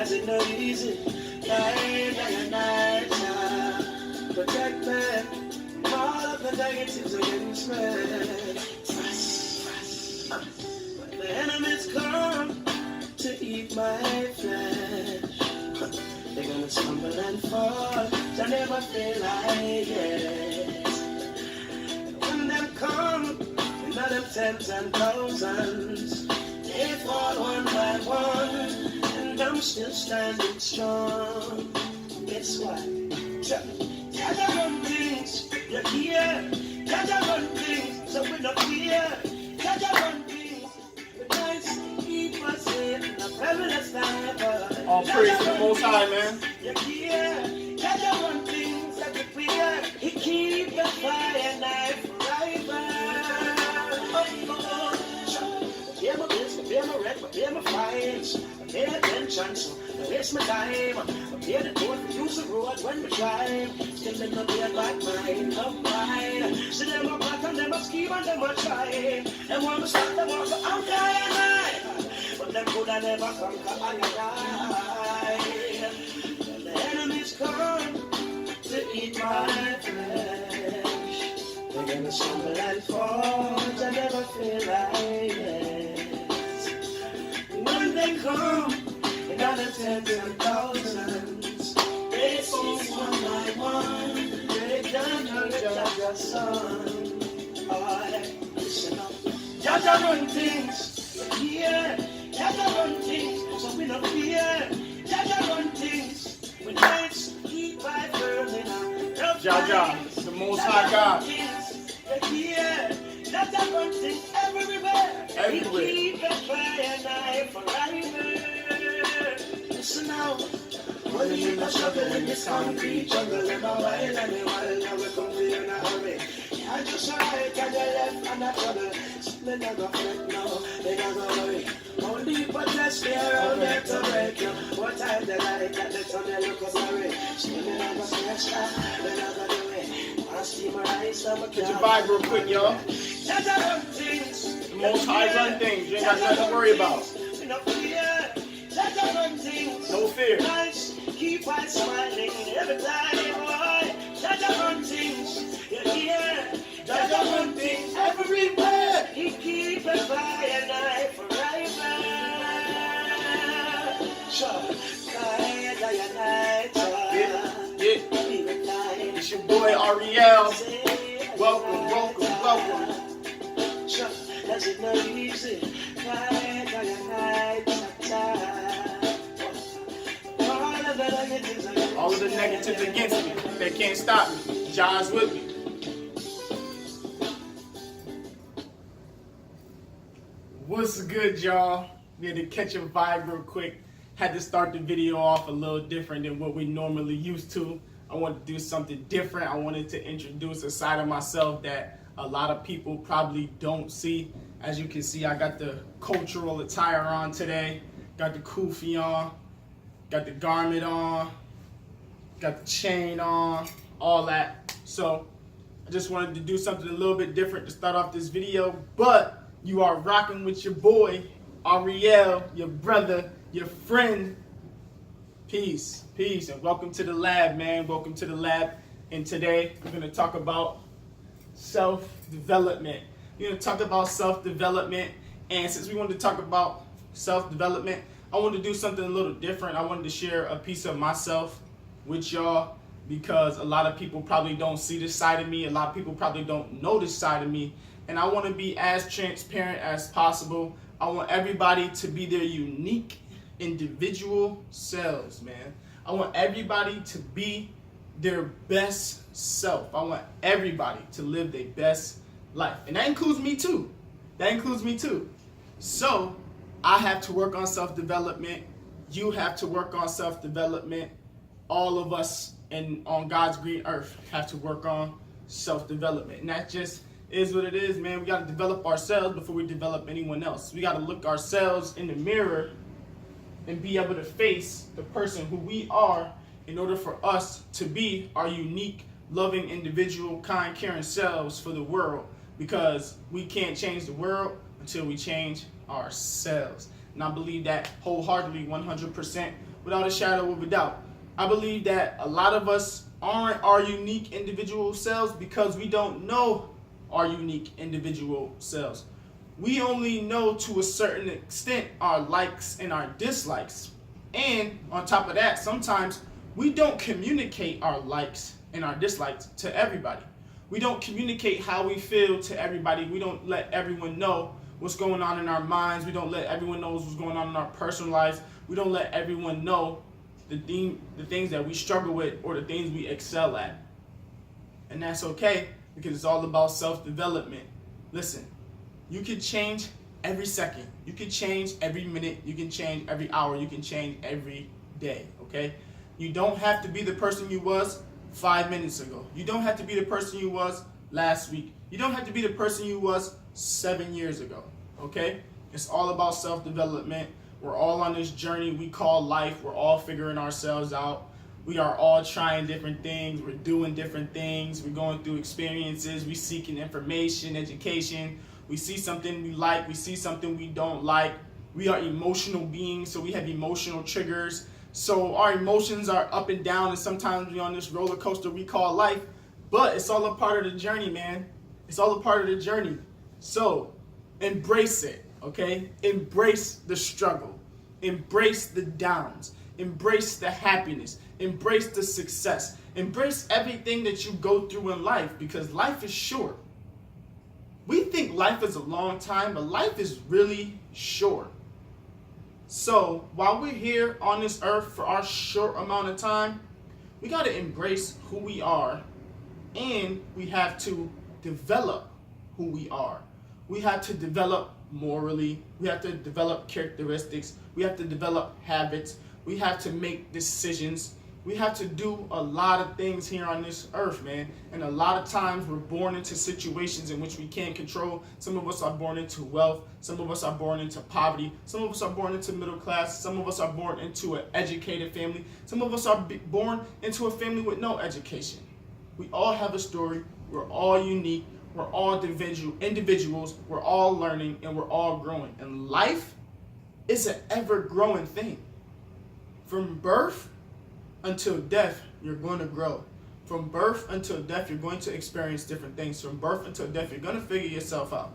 Cause it's no easy. Night and night, protect me from all of the negatives against me. When the enemies come to eat my flesh, they're gonna stumble and fall. I never feel like it. When them come, not them tens and thousands, they fall one by one, and I'm still standing strong. Guess what? Gotta run things, you hear? Gotta run things, so we don't fear. Gotta run things, with nice, keep us safe in a perilous time. All praise to the Most High, man. You hear? Gotta run things everywhere. He keep the fire night forever. Pay my bills, pay my rent, pay my fines, pay attention, so I waste my time. I pay the toll for use the road when we drive. Still them no pay back mine, no pride. See them a back and them a scheme and them a try. Them want to stop, them want to anchor and hide. But them could have never conquer and die. When the enemies come to eat my flesh, they're gonna stumble and fall. I never feel like it. When they come, in other tens and thousands, they fall one by one. They can't hurt your son. Listen up. Jaja run things, yeah. Jaja run things, so we don't fear. Jaja run things, when nights keep by burning up. Jaja, the Most High God. Yeah. Jaja run things everywhere. Everywhere. He keep the fire night forever. Listen now. When you not struggle in this concrete jungle, in a while and a while, now we come to you in a hurry. I just right and the left and the trouble. They never fret, no, they never worry. Only protest there out there to break you. What time they like at the time they look sorry. Still they never stretch that, they never do it. I see my eyes, I'm a Get your vibe real quick, y'all. Jaja run things. The Most High run things. You ain't got nothing to worry about. No fear. Jaja run things. No fear. Nice. Keep on smiling every time, boy. Jaja run things. You hear? Jaja run things everywhere. He keep a fire night forever. Sure. Yeah. It's your boy Ariel. Welcome, welcome, welcome. Sure. That's it, no easy. All of the negatives against me, they can't stop me. Jai's with me. What's good, y'all? We had to catch a vibe real quick. Had to start the video off a little different than what we normally used to. I wanted to do something different. I wanted to introduce a side of myself that a lot of people probably don't see. As you can see, I got the cultural attire on today. Got the kufi on. Got the garment on. Got the chain on. All that. So I just wanted to do something a little bit different to start off this video. But you are rocking with your boy, Ariel, your brother, your friend. Peace, peace, and welcome to the lab, man. Welcome to the lab. And today we're going to talk about self-development. We're going to talk about self-development. And since we wanted to talk about self-development, I wanted to do something a little different. I wanted to share a piece of myself with y'all because a lot of people probably don't see this side of me. A lot of people probably don't know this side of me. And I want to be as transparent as possible. I want everybody to be their unique individual selves, man. I want everybody to be their best self. I want everybody to live their best life. And that includes me too. That includes me too. So I have to work on self-development. You have to work on self-development. All of us on God's green earth have to work on self-development. And that just is what it is, man. We got to develop ourselves before we develop anyone else. We got to look ourselves in the mirror and be able to face the person who we are in order for us to be our unique, loving, individual, kind, caring selves for the world. Because we can't change the world until we change ourselves. And I believe that wholeheartedly, 100%, without a shadow of a doubt. I believe that a lot of us aren't our unique individual selves because we don't know our unique individual selves. We only know to a certain extent our likes and our dislikes. And on top of that, sometimes we don't communicate our likes and our dislikes to everybody. We don't communicate how we feel to everybody. We don't let everyone know what's going on in our minds. We don't let everyone know what's going on in our personal lives. We don't let everyone know the things that we struggle with or the things we excel at. And that's okay because it's all about self-development. Listen, you can change every second. You can change every minute. You can change every hour. You can change every day, okay? You don't have to be the person you was 5 minutes ago. You don't have to be the person you was last week. You don't have to be the person you was 7 years ago, okay? It's all about self-development. We're all on this journey we call life. We're all figuring ourselves out. We are all trying different things. We're doing different things. We're going through experiences. We're seeking information, education. We see something we like. We see something we don't like. We are emotional beings, so we have emotional triggers. So our emotions are up and down, and sometimes we're on this roller coaster we call life. But it's all a part of the journey, man. It's all a part of the journey. So embrace it, okay? Embrace the struggle. Embrace the downs. Embrace the happiness. Embrace the success. Embrace everything that you go through in life because life is short. We think life is a long time, but life is really short. So while we're here on this earth for our short amount of time, we got to embrace who we are, and we have to develop who we are. We have to develop morally. We have to develop characteristics. We have to develop habits. We have to make decisions. We have to do a lot of things here on this earth, man. And a lot of times we're born into situations in which we can't control. Some of us are born into wealth. Some of us are born into poverty. Some of us are born into middle class. Some of us are born into an educated family. Some of us are born into a family with no education. We all have a story. We're all unique. We're all individuals. We're all learning and we're all growing. And life is an ever-growing thing. From birth until death, you're going to grow. From birth until death, you're going to experience different things. From birth until death, you're going to figure yourself out.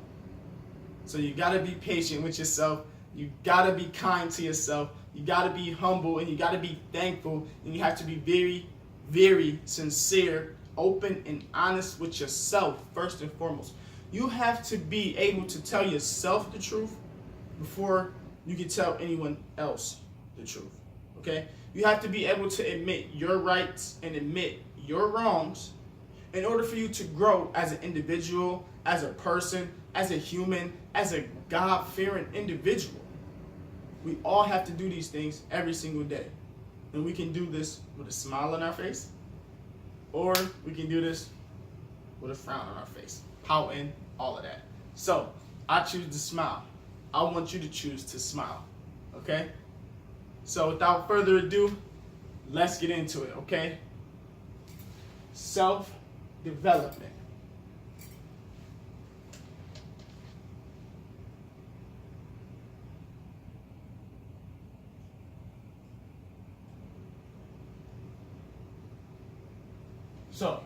So you got to be patient with yourself. You got to be kind to yourself. You got to be humble and you got to be thankful. And you have to be very, very sincere, open, and honest with yourself first and foremost. You have to be able to tell yourself the truth before you can tell anyone else the truth. Okay? You have to be able to admit your rights and admit your wrongs in order for you to grow as an individual, as a person, as a human, as a God-fearing individual. We all have to do these things every single day. And we can do this with a smile on our face, or we can do this with a frown on our face, pouting, all of that. So I choose to smile. I want you to choose to smile, okay? So without further ado, let's get into it, okay? Self-development. So,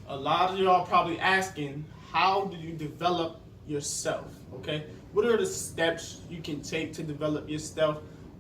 a lot of y'all probably asking, how do you develop yourself, okay? What are the steps you can take to develop yourself?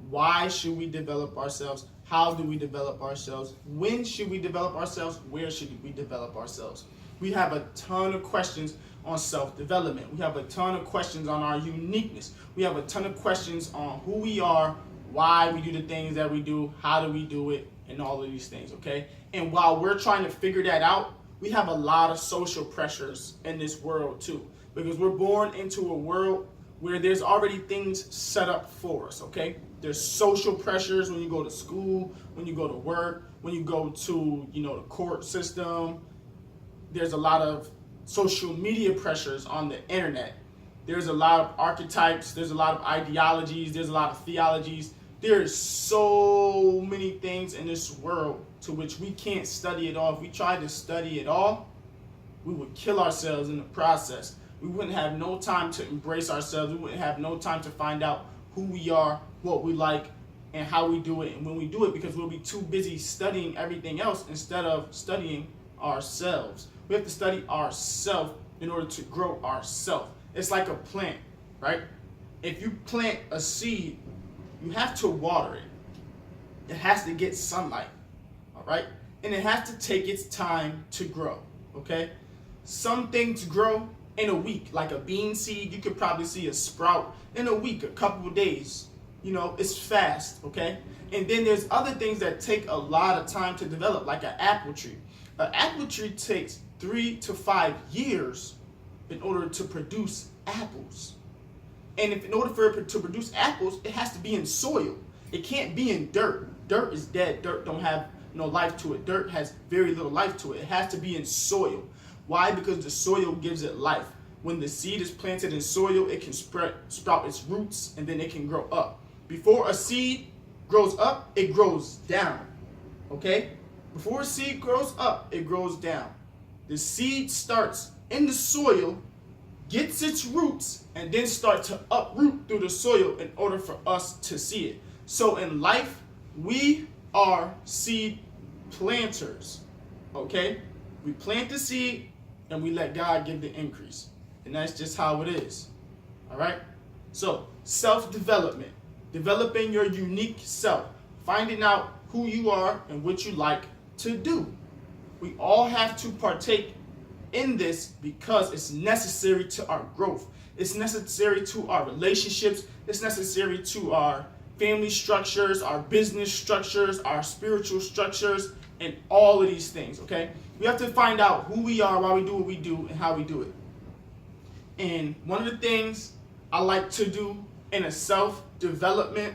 Why should we develop ourselves? How do we develop ourselves? When should we develop ourselves? Where should we develop ourselves? We have a ton of questions on self-development. We have a ton of questions on our uniqueness. We have a ton of questions on who we are, why we do the things that we do, how do we do it, and all of these things, okay? And while we're trying to figure that out, we have a lot of social pressures in this world too, because we're born into a world where there's already things set up for us, okay? There's social pressures when you go to school, when you go to work, when you go to, the court system. There's a lot of social media pressures on the internet. There's a lot of archetypes, there's a lot of ideologies, there's a lot of theologies. There's so many things in this world to which we can't study it all. If we tried to study it all, we would kill ourselves in the process. We wouldn't have no time to embrace ourselves. We wouldn't have no time to find out who we are, what we like, and how we do it and when we do it, because we'll be too busy studying everything else instead of studying ourselves. We have to study ourselves in order to grow ourselves. It's like a plant, right? If you plant a seed, you have to water it. It has to get sunlight, all right? And it has to take its time to grow, okay? Some things grow in a week, like a bean seed. You could probably see a sprout in a week, a couple of days. You know, it's fast, okay? And then there's other things that take a lot of time to develop, like an apple tree. An apple tree takes 3 to 5 years in order to produce apples. And in order for it to produce apples, it has to be in soil. It can't be in dirt. Dirt is dead. Dirt don't have no life to it. Dirt has very little life to it. It has to be in soil. Why? Because the soil gives it life. When the seed is planted in soil, it can sprout its roots, and then it can grow up. Before a seed grows up, it grows down. Okay? Before a seed grows up, it grows down. The seed starts in the soil, gets its roots, and then start to uproot through the soil in order for us to see it. So in life, we are seed planters. Okay? We plant the seed and we let God give the increase. And that's just how it is. All right? So, self-development. Developing your unique self. Finding out who you are and what you like to do. We all have to partake in this because it's necessary to our growth. It's necessary to our relationships. It's necessary to our family structures, our business structures, our spiritual structures, and all of these things, okay? We have to find out who we are, why we do what we do, and how we do it. And one of the things I like to do in a self-development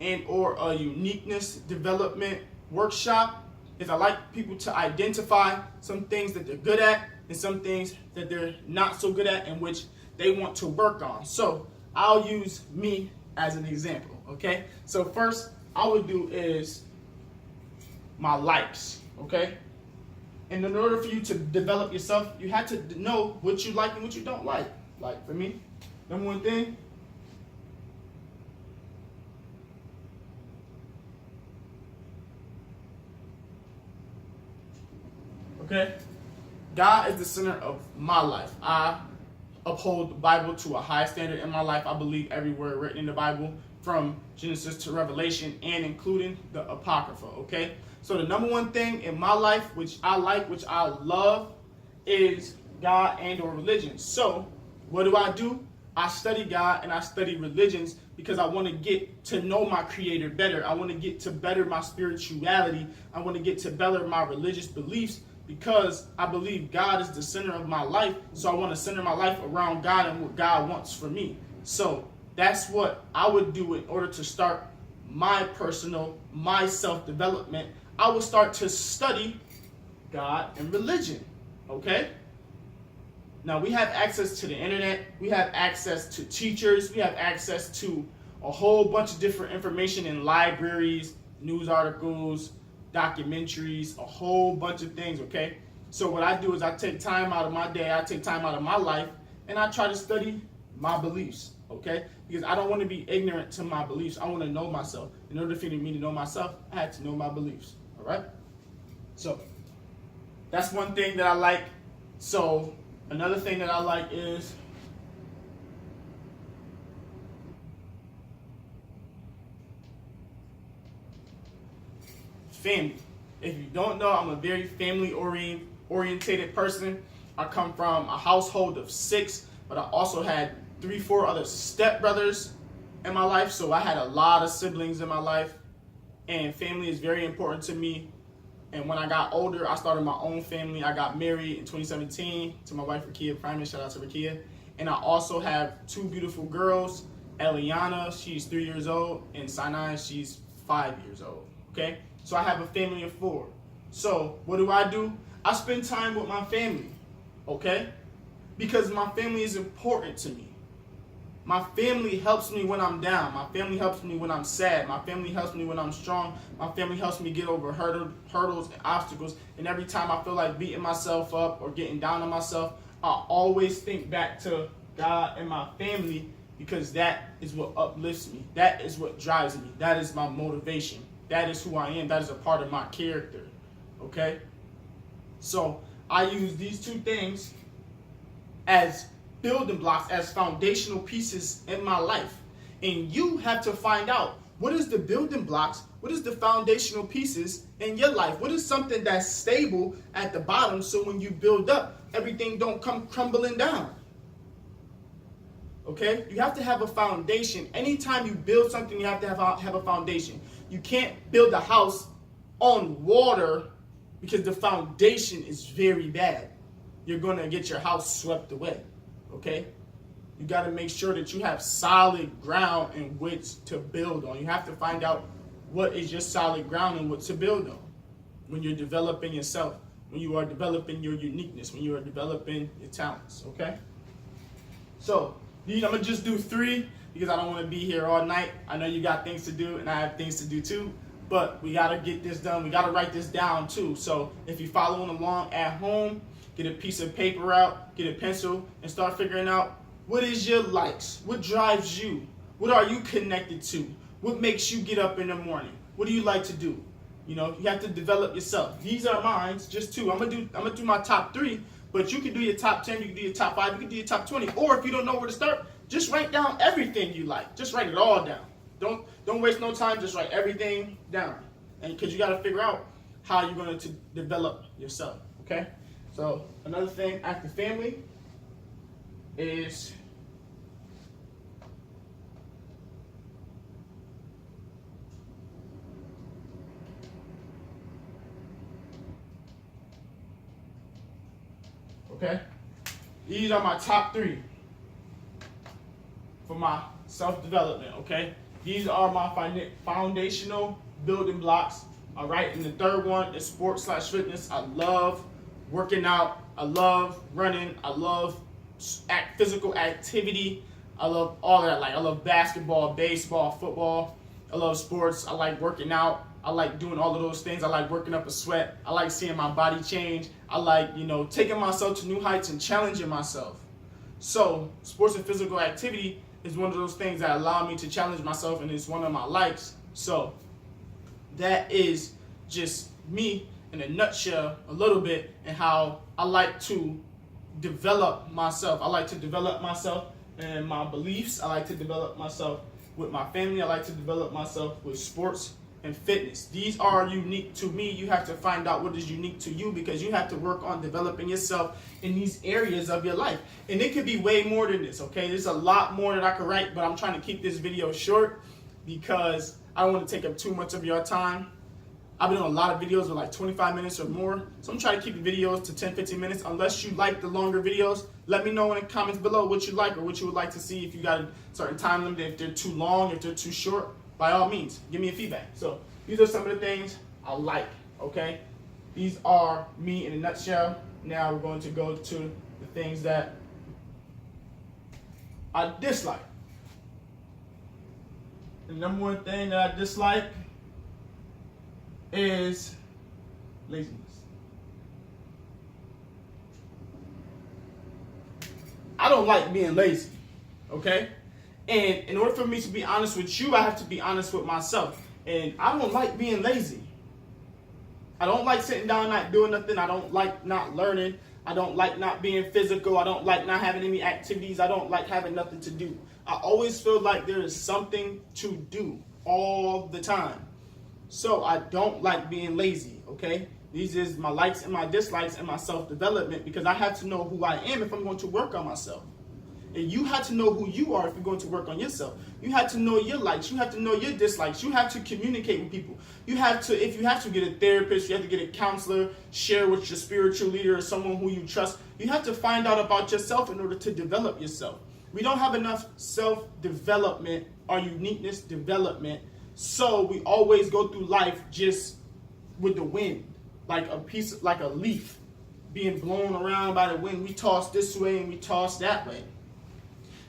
and or a uniqueness development workshop is I like people to identify some things that they're good at and some things that they're not so good at and which they want to work on. So I'll use me as an example, okay? So first I would do is my likes, okay? And in order for you to develop yourself, you have to know what you like and what you don't like. Like for me, number one thing, okay? God is the center of my life. I uphold the Bible to a high standard in my life. I believe every word written in the Bible from Genesis to Revelation and including the Apocrypha, okay? So the number one thing in my life, which I like, which I love, is God and or religion. So what do? I study God and I study religions because I want to get to know my Creator better. I want to get to better my spirituality. I want to get to better my religious beliefs because I believe God is the center of my life. So I want to center my life around God and what God wants for me. So that's what I would do in order to start my self-development. I would start to study God and religion, okay? Now, we have access to the internet. We have access to teachers. We have access to a whole bunch of different information in libraries, news articles, documentaries, a whole bunch of things, okay? So what I do is I take time out of my day, I take time out of my life, and I try to study my beliefs, okay? Because I don't want to be ignorant to my beliefs. I want to know myself. In order for me to know myself, I had to know my beliefs, all right? So that's one thing that I like. So another thing that I like is family. If you don't know, I'm a very family-oriented person. I come from a household of 6, but I also had 3, 4 other stepbrothers in my life. So I had a lot of siblings in my life, and family is very important to me. And when I got older, I started my own family. I got married in 2017 to my wife, Rakia Primus. Shout out to Rakia. And I also have 2 beautiful girls, Eliana, she's 3 years old, and Sinai, she's 5 years old, okay? So I have a family of 4. So what do? I spend time with my family, okay? Because my family is important to me. My family helps me when I'm down. My family helps me when I'm sad. My family helps me when I'm strong. My family helps me get over hurdles and obstacles. And every time I feel like beating myself up or getting down on myself, I always think back to God and my family because that is what uplifts me. That is what drives me. That is my motivation. That is who I am. That is a part of my character. Okay? So I use these two things as building blocks, as foundational pieces in my life. And you have to find out, what is the building blocks? What is the foundational pieces in your life? What is something that's stable at the bottom, so when you build up, everything don't come crumbling down? Okay? You have to have a foundation. Anytime you build something, you have to have a foundation. You can't build a house on water because the foundation is very bad. You're going to get your house swept away. Okay? You got to make sure that you have solid ground in which to build on. You have to find out what is your solid ground and what to build on when you're developing yourself, when you are developing your uniqueness, when you are developing your talents. Okay? So, I'm going to just do 3 because I don't want to be here all night. I know you got things to do and I have things to do too, but we got to get this done. We got to write this down too. So if you're following along at home, get a piece of paper out, get a pencil, and start figuring out, what is your likes? What drives you? What are you connected to? What makes you get up in the morning? What do you like to do? You know, you have to develop yourself. These are mine, just 2. I'm gonna do my top 3, but you can do your top 10, you can do your top 5, you can do your top 20. Or if you don't know where to start, just write down everything you like. Just write it all down. Don't waste no time, just write everything down. And because you gotta figure out how you're going to develop yourself. Okay? So another thing after family is okay? These are my top 3 for my self-development, okay? These are my foundational building blocks, all right? And the third one is sports/fitness. I love working out. I love running. I love physical activity. I love all that. Like, I love basketball, baseball, football. I love sports. I like working out. I like doing all of those things. I like working up a sweat. I like seeing my body change. I like, taking myself to new heights and challenging myself. So sports and physical activity is one of those things that allow me to challenge myself, and it's one of my likes. So that is just me in a nutshell, a little bit, and how I like to develop myself. I like to develop myself and my beliefs. I like to develop myself with my family. I like to develop myself with sports and fitness. These are unique to me. You have to find out what is unique to you, because you have to work on developing yourself in these areas of your life. And it could be way more than this, okay? There's a lot more that I could write, but I'm trying to keep this video short because I don't want to take up too much of your time. I've been on a lot of videos with like 25 minutes or more, so I'm trying to keep the videos to 10-15 minutes. Unless you like the longer videos, let me know in the comments below what you like or what you would like to see. If you got a certain time limit, if they're too long, if they're too short, by all means, give me a feedback. So these are some of the things I like, okay? These are me in a nutshell. Now we're going to go to the things that I dislike. The number one thing that I dislike is laziness. I don't like being lazy, okay? And in order for me to be honest with you, I have to be honest with myself. And I don't like being lazy. I don't like sitting down not doing nothing. I don't like not learning. I don't like not being physical. I don't like not having any activities. I don't like having nothing to do. I always feel like there is something to do all the time. So I don't like being lazy, okay? These is my likes and my dislikes and my self-development, because I have to know who I am if I'm going to work on myself. And you have to know who you are if you're going to work on yourself. You have to know your likes. You have to know your dislikes. You have to communicate with people. You have to, if you have to get a therapist, you have to get a counselor, share with your spiritual leader or someone who you trust. You have to find out about yourself in order to develop yourself. We don't have enough self-development or uniqueness development, so we always go through life just with the wind, like a leaf being blown around by the wind. We toss this way and we toss that way.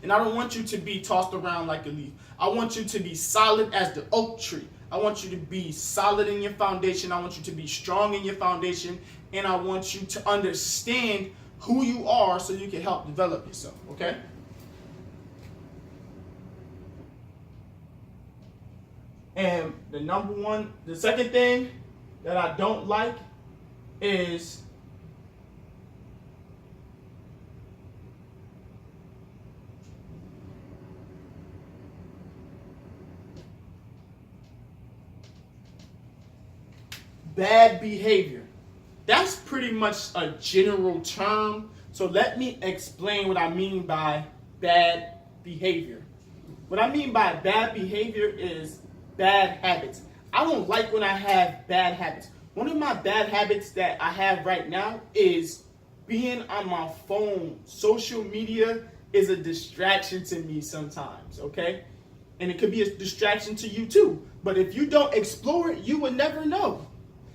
And I don't want you to be tossed around like a leaf. I want you to be solid as the oak tree. I want you to be solid in your foundation. I want you to be strong in your foundation. And I want you to understand who you are so you can help develop yourself, okay? And the second thing that I don't like is bad behavior. That's pretty much a general term. So let me explain what I mean by bad behavior. What I mean by bad behavior is bad habits. I don't like when I have bad habits. One of my bad habits that I have right now is being on my phone. Social media is a distraction to me sometimes, okay? And it could be a distraction to you too. But if you don't explore it, you would never know.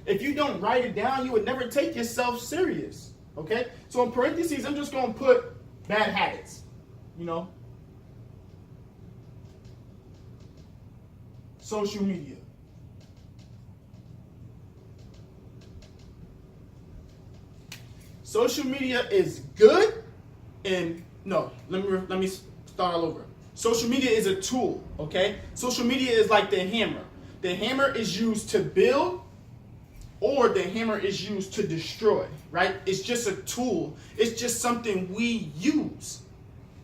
If you don't write it down, you would never take yourself serious, okay? So in parentheses, I'm just going to put bad habits, Social media. Social media is good, and no, let me start all over. Social media is a tool, okay? Social media is like the hammer. The hammer is used to build, or the hammer is used to destroy, right? It's just a tool. It's just something we use.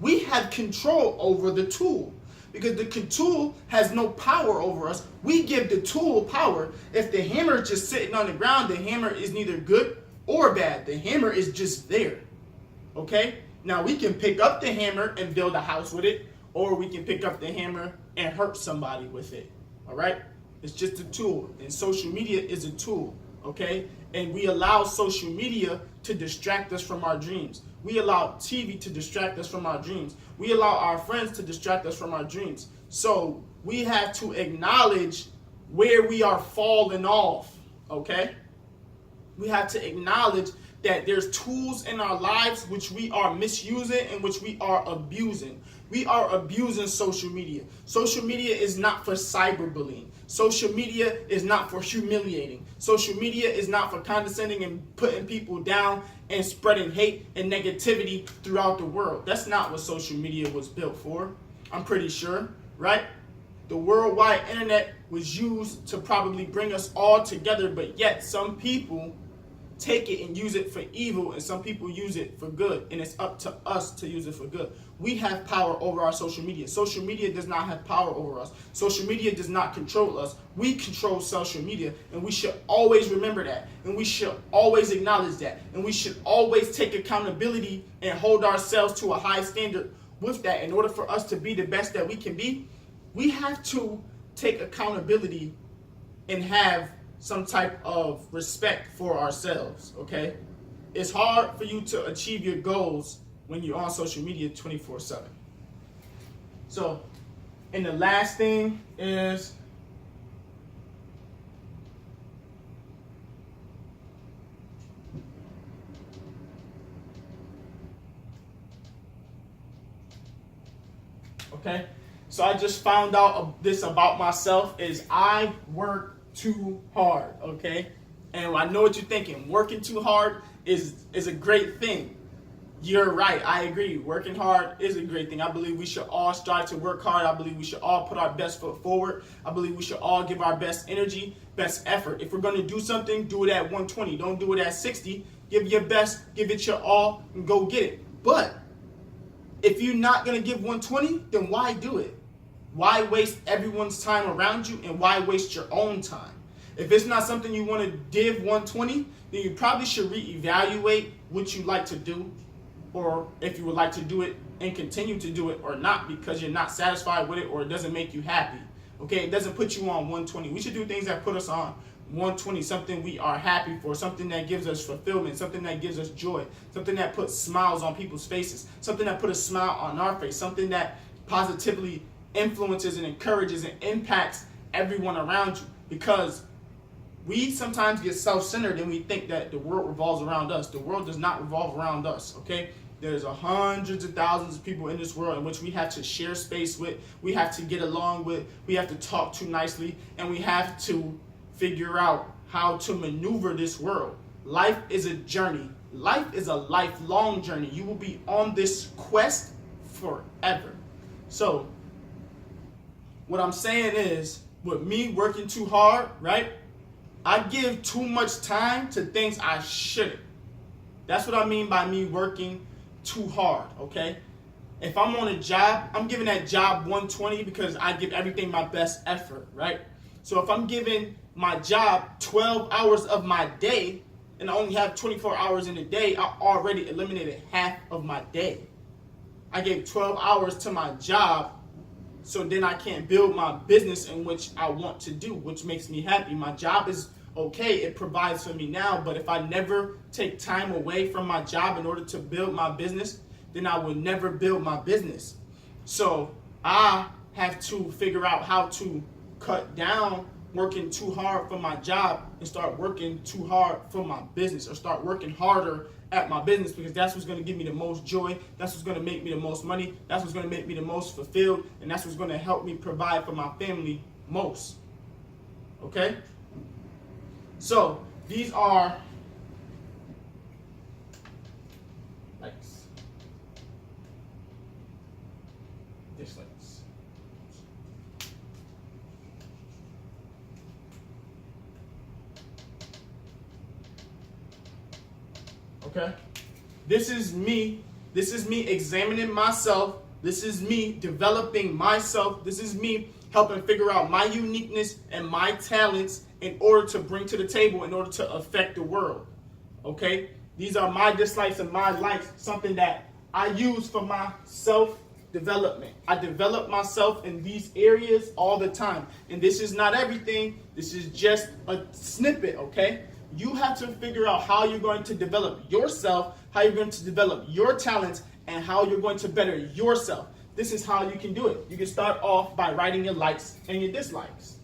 We have control over the tool because the tool has no power over us. We give the tool power. If the hammer is just sitting on the ground, the hammer is neither good or bad. The hammer is just there, okay? Now we can pick up the hammer and build a house with it, or we can pick up the hammer and hurt somebody with it, all right? It's just a tool, and social media is a tool, okay? And we allow social media to distract us from our dreams. We allow TV to distract us from our dreams. We allow our friends to distract us from our dreams. So we have to acknowledge where we are falling off, okay? We have to acknowledge that there's tools in our lives which we are misusing and which we are abusing. We are abusing social media. Social media is not for cyberbullying. Social media is not for humiliating. Social media is not for condescending and putting people down and spreading hate and negativity throughout the world. That's not what social media was built for, I'm pretty sure, right? The worldwide internet was used to probably bring us all together, but yet some people take it and use it for evil, and some people use it for good, and it's up to us to use it for good. We have power over our social media. Social media does not have power over us. Social media does not control us. We control social media, and we should always remember that, and we should always acknowledge that, and we should always take accountability and hold ourselves to a high standard with that. In order for us to be the best that we can be, we have to take accountability and have some type of respect for ourselves, okay? It's hard for you to achieve your goals when you're on social media 24/7. So, and the last thing is okay? So I just found out this about myself is I work too hard, okay? And I know what you're thinking. Working too hard is a great thing. You're right. I agree. Working hard is a great thing. I believe we should all strive to work hard. I believe we should all put our best foot forward. I believe we should all give our best energy, best effort. If we're going to do something, do it at 120. Don't do it at 60. Give your best, give it your all, and go get it. But if you're not going to give 120, then why do it? Why waste everyone's time around you, and why waste your own time? If it's not something you want to give 120, then you probably should reevaluate what you like to do, or if you would like to do it and continue to do it or not, because you're not satisfied with it or it doesn't make you happy. Okay, it doesn't put you on 120. We should do things that put us on 120, something we are happy for, something that gives us fulfillment, something that gives us joy, something that puts smiles on people's faces, something that puts a smile on our face, something that positively influences and encourages and impacts everyone around you. Because we sometimes get self-centered and we think that the world revolves around us. The world does not revolve around us, okay? There's hundreds of thousands of people in this world in which we have to share space with, we have to get along with, we have to talk to nicely, and we have to figure out how to maneuver this world. Life is a journey. Life is a lifelong journey. You will be on this quest forever. So, what I'm saying is, with me working too hard, right? I give too much time to things I shouldn't. That's what I mean by me working too hard, okay? If I'm on a job, I'm giving that job 120 because I give everything my best effort, right? So if I'm giving my job 12 hours of my day and I only have 24 hours in a day, I already eliminated half of my day. I gave 12 hours to my job, so then I can't build my business in which I want to do, which makes me happy. My job is okay, it provides for me now, but if I never take time away from my job in order to build my business, then I will never build my business. So I have to figure out how to cut down working too hard for my job and start working too hard for my business, or start working harder at my business, because that's what's going to give me the most joy. That's what's going to make me the most money. That's what's going to make me the most fulfilled. And that's what's going to help me provide for my family most. Okay? So these are likes, dislikes. Okay? This is me. This is me examining myself. This is me developing myself. This is me helping figure out my uniqueness and my talents in order to bring to the table, in order to affect the world. Okay? These are my dislikes and my likes, something that I use for my self-development. I develop myself in these areas all the time. And this is not everything. This is just a snippet, okay? You have to figure out how you're going to develop yourself, how you're going to develop your talents, and how you're going to better yourself. This is how you can do it. You can start off by writing your likes and your dislikes.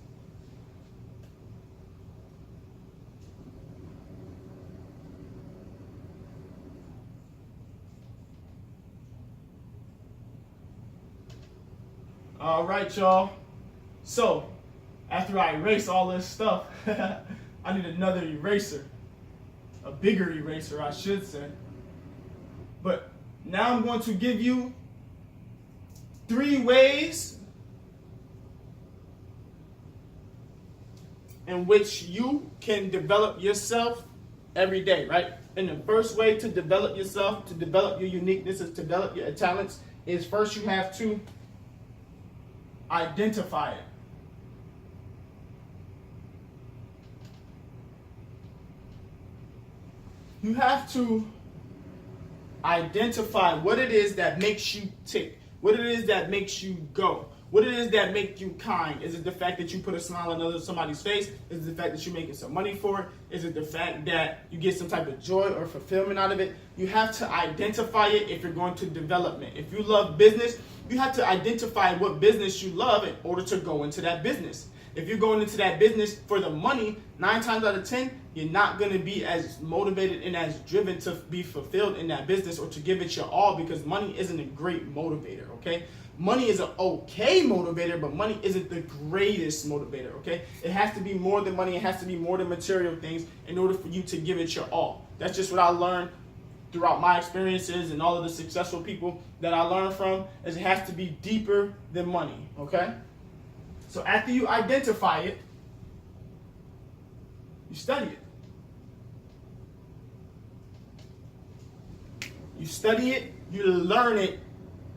All right, y'all. So, after I erase all this stuff, I need another eraser. A bigger eraser, I should say. But now I'm going to give you 3 ways in which you can develop yourself every day, right? And the first way to develop yourself, to develop your uniqueness, to develop your talents, is first you have to identify it. You have to identify what it is that makes you tick, what it is that makes you go, what it is that makes you kind. Is it the fact that you put a smile on somebody's face? Is it the fact that you're making some money for it? Is it the fact that you get some type of joy or fulfillment out of it? You have to identify it if you're going to development. If you love business, you have to identify what business you love in order to go into that business. If you're going into that business for the money, 9 times out of 10, you're not going to be as motivated and as driven to be fulfilled in that business or to give it your all, because money isn't a great motivator, okay? Money is an okay motivator, but money isn't the greatest motivator, okay? It has to be more than money. It has to be more than material things in order for you to give it your all. That's just what I learned throughout my experiences and all of the successful people that I learned from, is it has to be deeper than money, okay? So after you identify it, you study it. You study it, you learn it,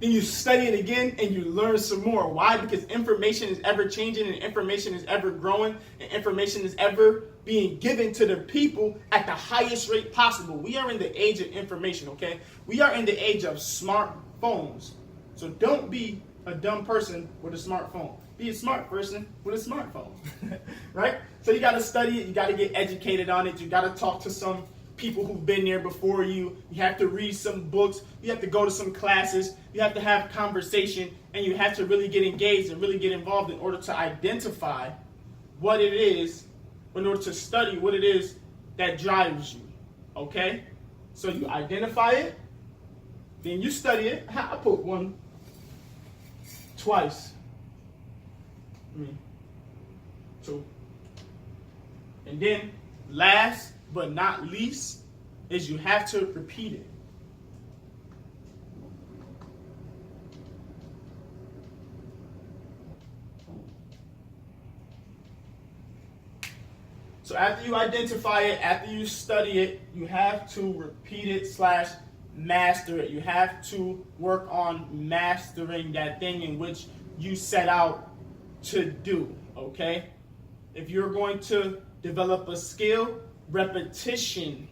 then you study it again and you learn some more. Why? Because information is ever changing and information is ever growing and information is ever being given to the people at the highest rate possible. We are in the age of information, okay? We are in the age of smartphones. So don't be a dumb person with a smartphone. Be a smart person with a smartphone, right? So you got to study it. You got to get educated on it. You got to talk to some people who've been there before you. You have to read some books. You have to go to some classes. You have to have conversation, and you have to really get engaged and really get involved in order to identify what it is, in order to study what it is that drives you, okay? So you identify it, then you study it. I put one twice. Two. And then last but not least is you have to repeat it. So after you identify it, after you study it, you have to repeat it / master it. You have to work on mastering that thing in which you set out to do, okay? If you're going to develop a skill, repetition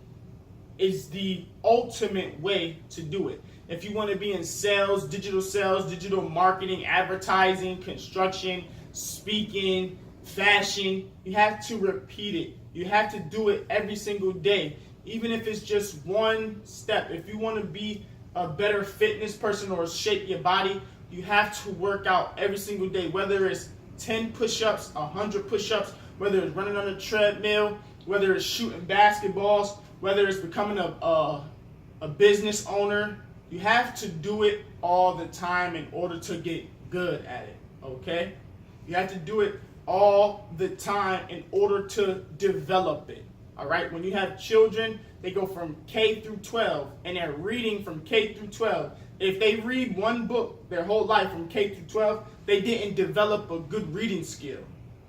is the ultimate way to do it. If you want to be in sales, digital marketing, advertising, construction, speaking, fashion, you have to repeat it. You have to do it every single day, even if it's just one step. If you want to be a better fitness person or shape your body, you have to work out every single day, whether it's 10 push-ups, 100 push-ups, whether it's running on a treadmill, whether it's shooting basketballs, whether it's becoming a business owner. You have to do it all the time in order to get good at it, okay? You have to do it all the time in order to develop it, all right? When you have children, they go from K through 12, and they're reading from K through 12. If they read one book their whole life from K through 12, they didn't develop a good reading skill,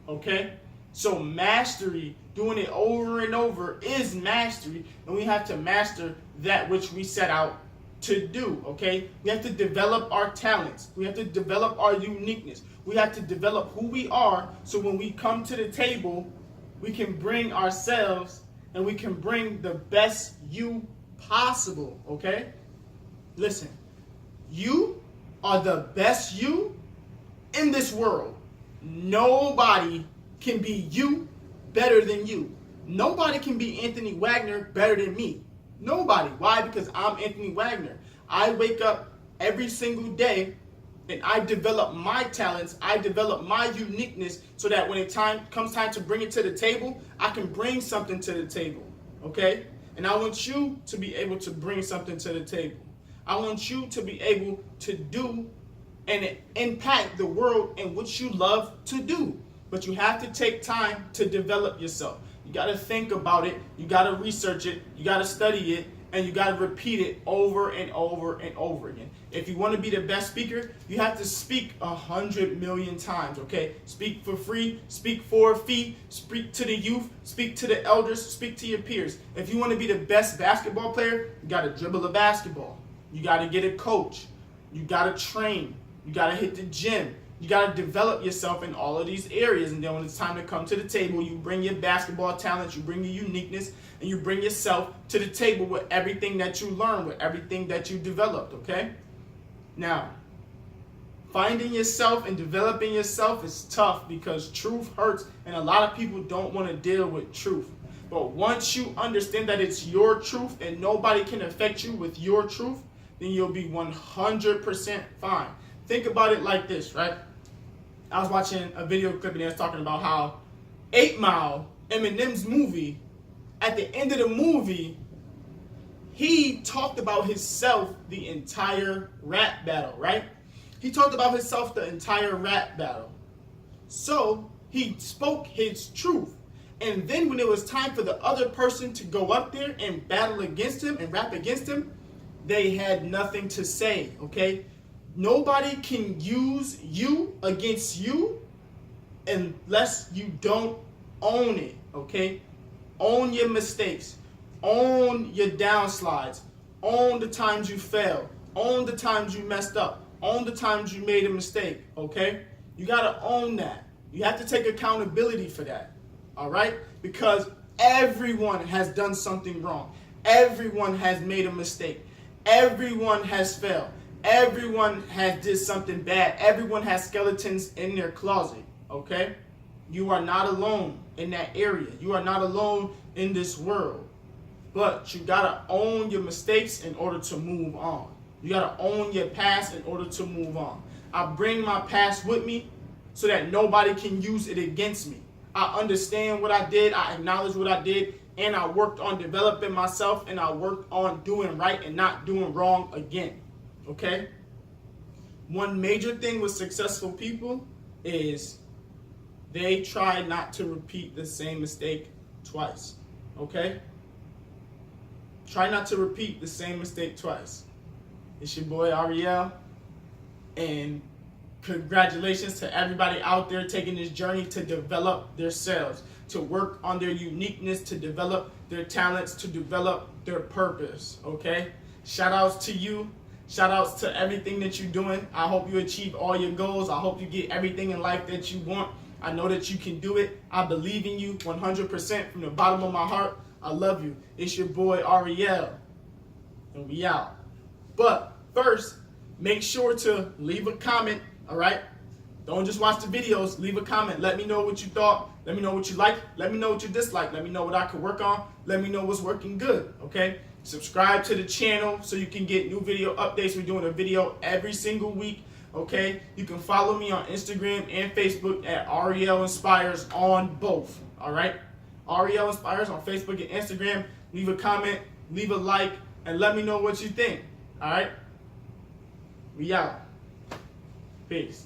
okay? So mastery, doing it over and over, is mastery, and we have to master that which we set out to do, okay? We have to develop our talents. We have to develop our uniqueness. We have to develop who we are, so when we come to the table, we can bring ourselves and we can bring the best you possible, okay? Listen, you are the best you in this world. Nobody can be you better than you. Nobody can be Anthony Wagner better than me. Nobody. Why? Because I'm Anthony Wagner. I wake up every single day and I develop my talents. I develop my uniqueness so that when it comes time to bring it to the table, I can bring something to the table. Okay? And I want you to be able to bring something to the table. I want you to be able to do and impact the world in which you love to do. But you have to take time to develop yourself. You got to think about it. You got to research it. You got to study it. And you got to repeat it over and over and over again. If you want to be the best speaker, you have to speak 100 million times, okay? Speak for free, speak for a fee, speak to the youth, speak to the elders, speak to your peers. If you want to be the best basketball player, you got to dribble a basketball. You got to get a coach. You got to train. You got to hit the gym. You got to develop yourself in all of these areas. And then when it's time to come to the table, you bring your basketball talents, you bring your uniqueness, and you bring yourself to the table with everything that you learned, with everything that you developed, okay? Now, finding yourself and developing yourself is tough because truth hurts, and a lot of people don't want to deal with truth. But once you understand that it's your truth and nobody can affect you with your truth, then you'll be 100% fine. Think about it like this, right? I was watching a video clip and they was talking about how 8 Mile, Eminem's movie, at the end of the movie, he talked about himself the entire rap battle, right? He talked about himself the entire rap battle. So he spoke his truth. And then when it was time for the other person to go up there and battle against him and rap against him, they had nothing to say, okay? Nobody can use you against you unless you don't own it, okay? Own your mistakes. Own your downsides. Own the times you failed. Own the times you messed up. Own the times you made a mistake, okay? You got to own that. You have to take accountability for that, all right? Because everyone has done something wrong. Everyone has made a mistake. Everyone has failed. Everyone has did something bad. Everyone has skeletons in their closet, okay? You are not alone in that area. You are not alone in this world. But you got to own your mistakes in order to move on. You got to own your past in order to move on. I bring my past with me so that nobody can use it against me. I understand what I did. I acknowledge what I did. And I worked on developing myself. And I worked on doing right and not doing wrong again. Okay? One major thing with successful people is they try not to repeat the same mistake twice. Okay? Try not to repeat the same mistake twice. It's your boy Ariel, and Congratulations to everybody out there taking this journey to develop themselves, to work on their uniqueness, to develop their talents, to develop their purpose, okay? Shout outs to you. Shout outs to everything that you're doing. I hope you achieve all your goals. I hope you get everything in life that you want. I know that you can do it. I believe in you 100% from the bottom of my heart. I love you. It's your boy Ariel, and we out. But first, make sure to leave a comment, all right? Don't just watch the videos. Leave a comment. Let me know what you thought. Let me know what you like. Let me know what you dislike. Let me know what I can work on. Let me know what's working good, okay? Subscribe to the channel so you can get new video updates. We're doing a video every single week, okay? You can follow me on Instagram and Facebook at Ariel Inspires on both, all right? Ariel Inspires on Facebook and Instagram. Leave a comment, leave a like, and let me know what you think, all right? We out. Peace.